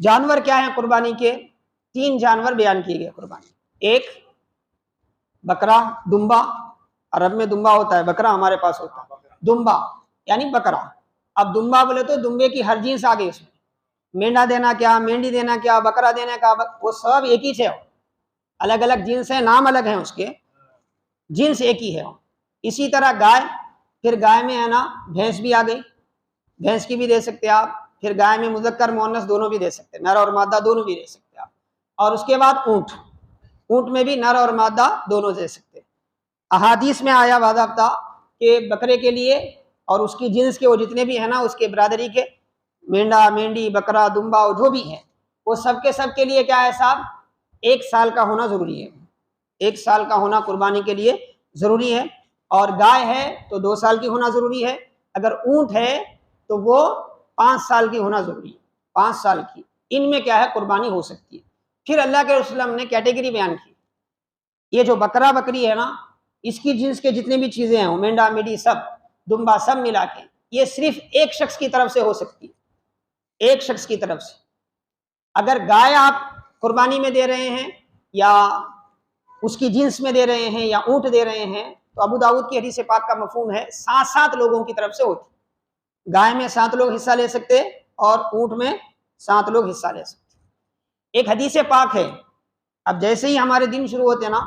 جانور کیا ہیں قربانی کے؟ 3 جانور بیان کیے گئے قربانی. ایک بکرا، دمبا. عرب میں دمبا ہوتا ہے، بکرا ہمارے پاس ہوتا ہے. دمبا یعنی بکرا. اب دمبا بولے تو دمبے کی ہر جنس آ گئی اس میں. مینڈا دینا کیا، مینڈی دینا کیا، بکرا دینا کیا، وہ سب ایک ہی سے ہو. الگ الگ جنس ہیں، نام الگ ہیں، اس کے جنس ایک ہی ہے. اسی طرح گائے، پھر گائے میں ہے نا بھینس بھی آ گئی، بھینس کی بھی دے سکتے آپ. پھر گائے میں مذکر مؤنث دونوں بھی دے سکتے، نر اور مادہ دونوں بھی دے سکتے آپ. اور اس کے بعد اونٹ، اونٹ میں بھی نر اور مادہ دونوں دے سکتے. احادیث میں آیا باضابطہ کہ بکرے کے لیے اور اس کی جنس کے وہ جتنے بھی ہیں نا، اس کے برادری کے مینڈا، مینڈی، بکرا، دمبا جو بھی ہیں، وہ سب کے لیے کیا ہے صاحب؟ 1 سال کا ہونا ضروری ہے. 1 سال کا ہونا قربانی کے لیے ضروری ہے. اور گائے ہے تو 2 سال کی ہونا ضروری ہے. اگر اونٹ ہے تو وہ 5 سال کی ہونا ضروری ہے. 5 سال کی ان میں کیا ہے قربانی ہو سکتی ہے. پھر اللہ کے رسول نے کیٹیگری بیان کی. یہ جو بکرا بکری ہے نا، اس کی جنس کے جتنے بھی چیزیں ہیں، مینڈا، میڈی، سب دمبا سب ملا کے، یہ صرف ایک شخص کی طرف سے ہو سکتی ہے. ایک شخص کی طرف سے. اگر گائے آپ قربانی میں دے رہے ہیں یا اس کی جنس میں دے رہے ہیں یا اونٹ دے رہے ہیں، تو ابو داؤد کی حدیث پاک کا مفہوم ہے 7 لوگوں کی طرف سے ہوتی. گائے میں 7 لوگ حصہ لے سکتے اور اونٹ میں 7 لوگ حصہ لے سکتے. ایک حدیث پاک ہے. اب جیسے ہی ہمارے دن شروع ہوتے ہیں نا،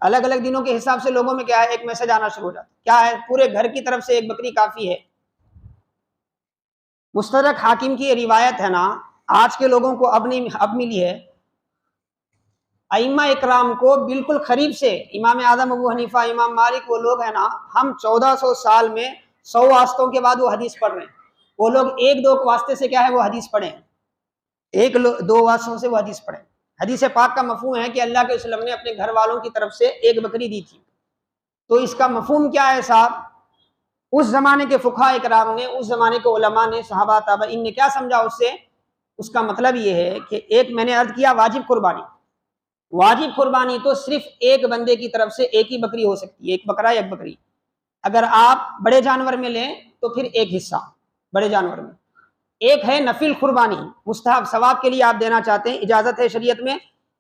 الگ الگ دنوں کے حساب سے لوگوں میں کیا ہے ایک میسج آنا شروع ہو جاتا ہے. کیا ہے؟ پورے گھر کی طرف سے ایک بکری کافی ہے. مستدرک حاکم کی روایت ہے نا، آج کے لوگوں کو اب ملی ہے. ائمہ اکرام کو بالکل قریب سے، امام اعظم ابو حنیفہ، امام مالک، وہ لوگ ہیں نا، ہم 1400 سال میں 100 واسطوں کے بعد وہ حدیث پڑھ رہے ہیں. وہ لوگ 1-2 واسطے سے کیا ہے وہ حدیث پڑھیں، 1-2 واسطوں سے وہ حدیث پڑھیں. حدیث پاک کا مفہوم ہے کہ اللہ کے وسلم نے اپنے گھر والوں کی طرف سے ایک بکری دی تھی. تو اس کا مفہوم کیا ہے صاحب؟ اس زمانے کے فقہاء اکرام نے، اس زمانے کے علماء نے، صحابہ تابعین نے کیا سمجھا اس سے؟ اس کا مطلب یہ ہے کہ ایک میں نے عرض کیا واجب قربانی. واجب قربانی تو صرف ایک بندے کی طرف سے ایک ہی بکری ہو سکتی ہے، ایک بکرا یا ایک بکری. اگر آپ بڑے جانور میں لیں تو پھر ایک حصہ بڑے جانور میں. ایک ہے نفل قربانی، مستحب ثواب کے لیے آپ دینا چاہتے ہیں، اجازت ہے شریعت میں.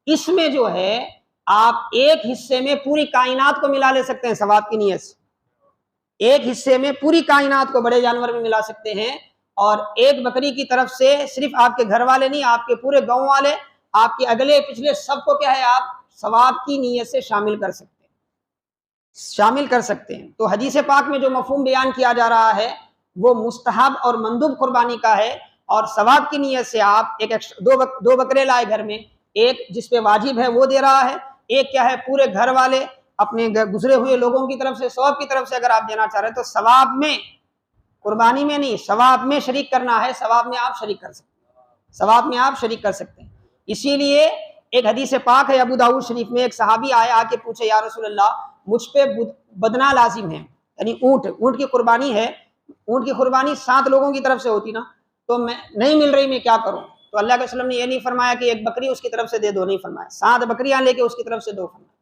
اس میں جو ہے آپ ایک حصے میں پوری کائنات کو ملا لے سکتے ہیں ثواب کی نیت سے. ایک حصے میں پوری کائنات کو بڑے جانور میں ملا سکتے ہیں. اور ایک بکری کی طرف سے صرف آپ کے گھر والے نہیں، آپ کے پورے گاؤں والے، آپ کے اگلے پچھلے سب کو کیا ہے آپ ثواب کی نیت سے شامل کر سکتے ہیں. تو حدیث پاک میں جو مفہوم بیان کیا جا رہا ہے وہ مستحب اور مندوب قربانی کا ہے. اور ثواب کی نیت سے آپ دو بکرے لائے گھر میں، ایک جس پہ واجب ہے وہ دے رہا ہے، ایک کیا ہے پورے گھر والے اپنے گزرے ہوئے لوگوں کی طرف سے، ثواب کی طرف سے اگر آپ دینا چاہ رہے ہیں تو ثواب میں، قربانی میں نہیں، ثواب میں شریک کرنا ہے. ثواب میں آپ شریک کر سکتے ہیں. اسی لیے ایک حدیث پاک ہے ابو داؤد شریف میں، ایک صحابی آئے، آ کے پوچھے یا رسول اللہ مجھ پہ بدنا لازم ہے، یعنی اونٹ کی قربانی ہے. اونٹ کی قربانی 7 لوگوں کی طرف سے ہوتی نا، تو میں نہیں مل رہی، میں کیا کروں؟ تو اللہ کے وسلم نے یہ نہیں فرمایا کہ ایک بکری اس کی طرف سے دے دو، نہیں فرمایا 7 بکریاں لے کے اس کی طرف سے دو فرمایا.